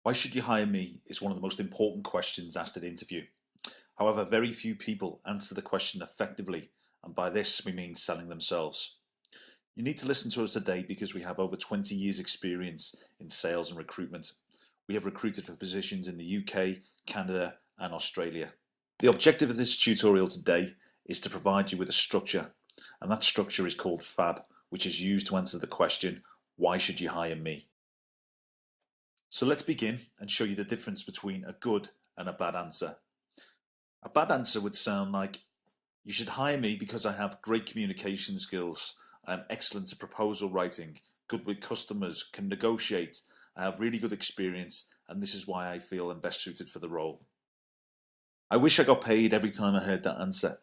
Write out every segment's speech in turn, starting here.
Why should you hire me is one of the most important questions asked at interview. However, very few people answer the question effectively, and by this we mean selling themselves. You need to listen to us today because we have over 20 years experience in sales and recruitment. We have recruited for positions in the UK, Canada and Australia. The objective of this tutorial today is to provide you with a structure, and that structure is called FAB, which is used to answer the question, why should you hire me? So let's begin and show you the difference between a good and a bad answer. A bad answer would sound like, you should hire me because I have great communication skills, I am excellent at proposal writing, good with customers, can negotiate, I have really good experience, and this is why I feel I'm best suited for the role. I wish I got paid every time I heard that answer.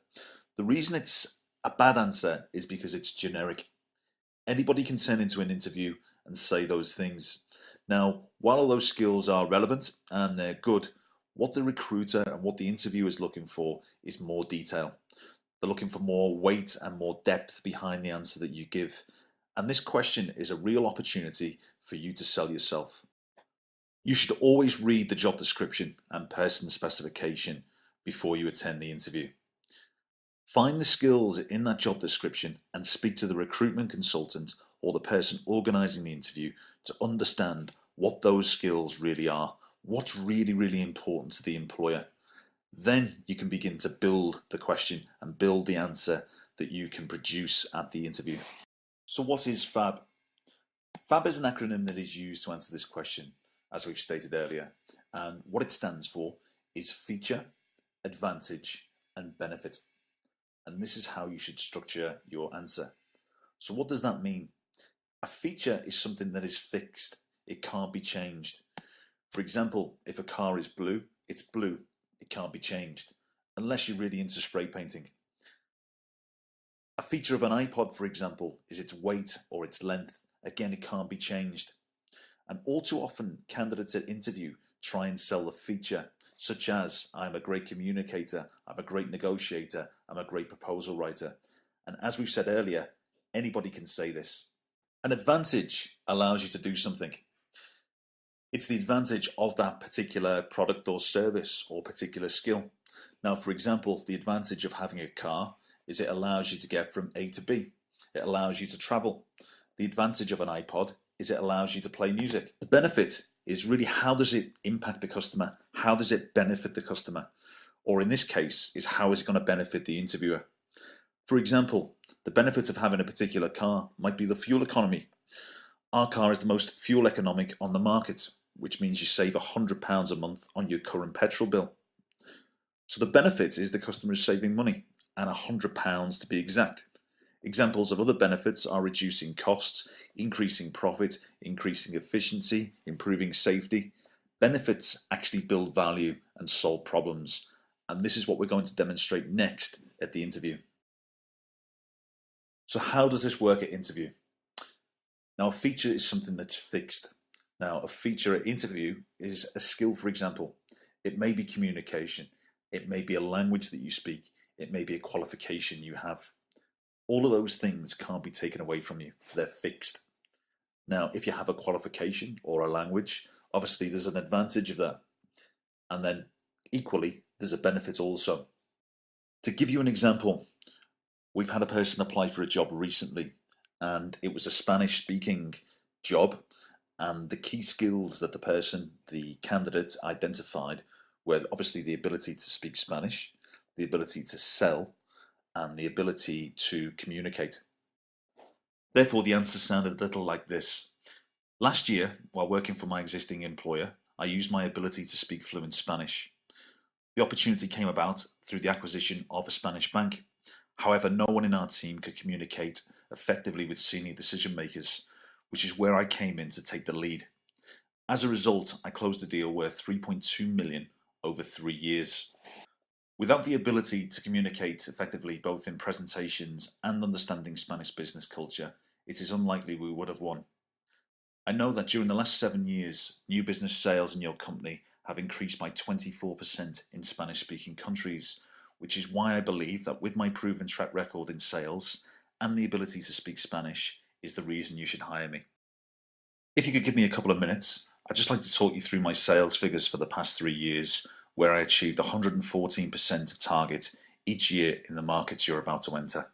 The reason it's a bad answer is because it's generic. Anybody can turn into an interview and say those things. Now, while all those skills are relevant and they're good, what the recruiter and what the interviewer is looking for is more detail. They're looking for more weight and more depth behind the answer that you give. And this question is a real opportunity for you to sell yourself. You should always read the job description and person specification before you attend the interview. Find the skills in that job description and speak to the recruitment consultant or the person organising the interview to understand what those skills really are, what's really important to the employer. Then you can begin to build the question and build the answer that you can produce at the interview. So what is FAB? FAB is an acronym that is used to answer this question, as we've stated earlier, and what it stands for is feature, advantage and benefit. And this is how you should structure your answer. So what does that mean? A feature is something that is fixed. It can't be changed. For example, if a car is blue, it's blue. It can't be changed, unless you're really into spray painting. A feature of an iPod, for example, is its weight or its length. Again, it can't be changed. And all too often, candidates at interview try and sell the feature, such as, I'm a great communicator, I'm a great negotiator, I'm a great proposal writer. And as we've said earlier, anybody can say this. An advantage allows you to do something. It's the advantage of that particular product or service or particular skill. Now, for example, the advantage of having a car is it allows you to get from A to B. It allows you to travel. The advantage of an iPod is it allows you to play music. The benefit is really, how does it impact the customer? How does it benefit the customer? Or in this case, is how is it going to benefit the interviewer? For example, the benefit of having a particular car might be the fuel economy. Our car is the most fuel economic on the market, which means you save £100 a month on your current petrol bill. So the benefit is the customer is saving money, and £100 to be exact. Examples of other benefits are reducing costs, increasing profit, increasing efficiency, improving safety. Benefits actually build value and solve problems, and this is what we're going to demonstrate next at the interview. So how does this work at interview? Now, a feature is something that's fixed. Now, a feature at interview is a skill, for example. It may be communication, it may be a language that you speak, it may be a qualification you have. All of those things can't be taken away from you. They're fixed. Now, if you have a qualification or a language, obviously there's an advantage of that. And then equally, there's a benefit also. To give you an example, we've had a person apply for a job recently, and it was a Spanish-speaking job. And the key skills that the candidate identified were obviously the ability to speak Spanish, the ability to sell, and the ability to communicate. Therefore, the answer sounded a little like this. Last year, while working for my existing employer, I used my ability to speak fluent Spanish. The opportunity came about through the acquisition of a Spanish bank. However, no one in our team could communicate effectively with senior decision makers, which is where I came in to take the lead. As a result, I closed a deal worth $3.2 million over 3 years. Without the ability to communicate effectively both in presentations and understanding Spanish business culture, it is unlikely we would have won. I know that during the last 7 years, new business sales in your company have increased by 24% in Spanish-speaking countries, which is why I believe that with my proven track record in sales and the ability to speak Spanish is the reason you should hire me. If you could give me a couple of minutes, I'd just like to talk you through my sales figures for the past 3 years, where I achieved 114% of target each year in the markets you're about to enter.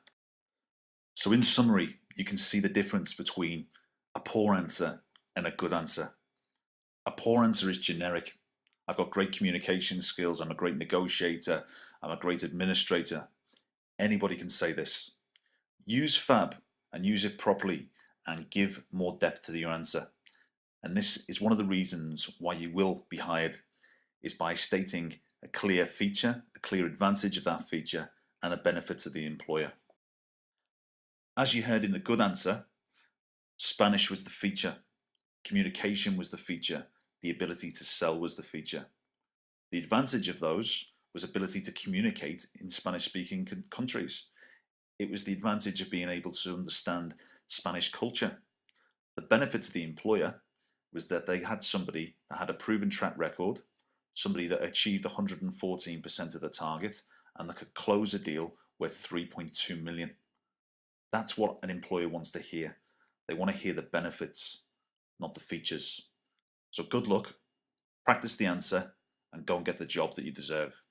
So in summary, you can see the difference between a poor answer and a good answer. A poor answer is generic. I've got great communication skills, I'm a great negotiator, I'm a great administrator. Anybody can say this. Use FAB and use it properly and give more depth to your answer. And this is one of the reasons why you will be hired, is by stating a clear feature, a clear advantage of that feature, and a benefit to the employer. As you heard in the good answer, Spanish was the feature, communication was the feature, the ability to sell was the feature. The advantage of those was ability to communicate in Spanish-speaking countries. It was the advantage of being able to understand Spanish culture. The benefit to the employer was that they had somebody that had a proven track record, somebody that achieved 114% of the target, and that could close a deal worth 3.2 million. That's what an employer wants to hear. They want to hear the benefits, not the features. So good luck, practice the answer, and go and get the job that you deserve.